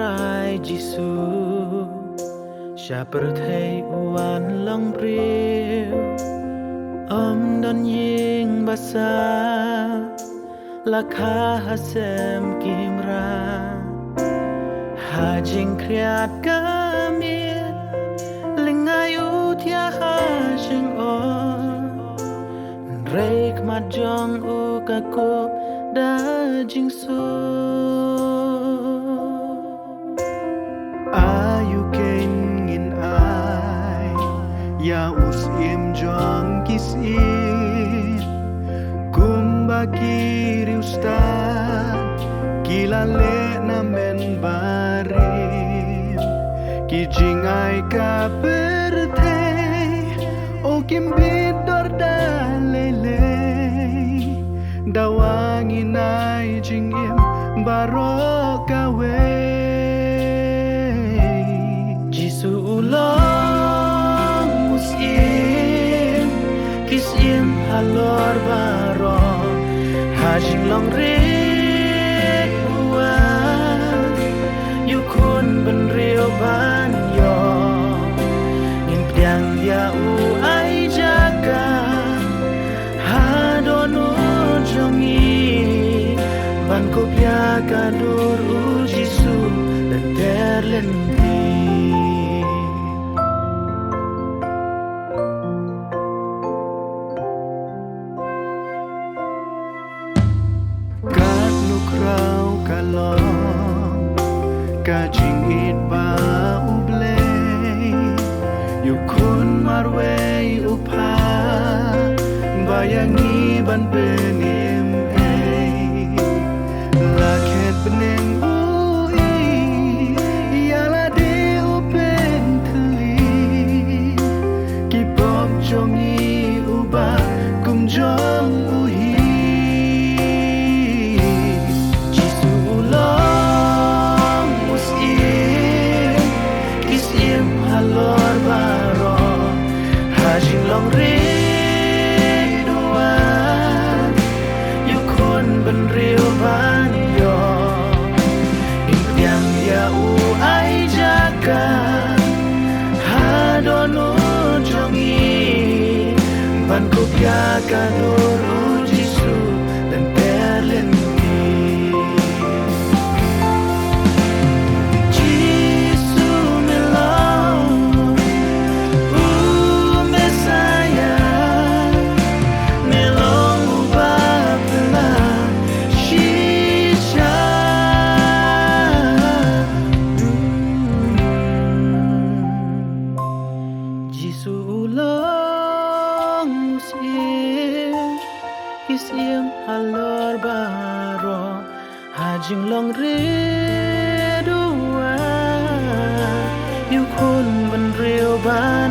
rai Gisu Sha per thei uan long priu don ying basa La kha hasem kim ra Ha jing kriat kamit Lingai utia ha jing o Reik mat jong u kakup da jing su Ayu kengin ai Ya us im jong kisin Kumbaki riustan Kila le na men barim Kijing ai ka pertei O kim bidor da lele Dawangin ai jing im baro kawe Jisu ulong musim Kisim halor baro Hajing long rik uan Yukun ben rio ban yo Ngin piang dia u ai jaga Hadonu jongi Ban kopya kadur u Jisu Dan terlenti Kajing it ba ublay Yukun marway upa Bayangi ban benim ay Laket beneng ui Yala de upen teli Kipok jongi uba kum jong uhi Halor baro Hajing long rin uan Yukun ben rio ban yo Impiang dia u ai jaga Hadonu jongi Ban kopya kadur u Jisu Dan terlenti Kisim halor baro Hajing long redua Yukun ben rio ban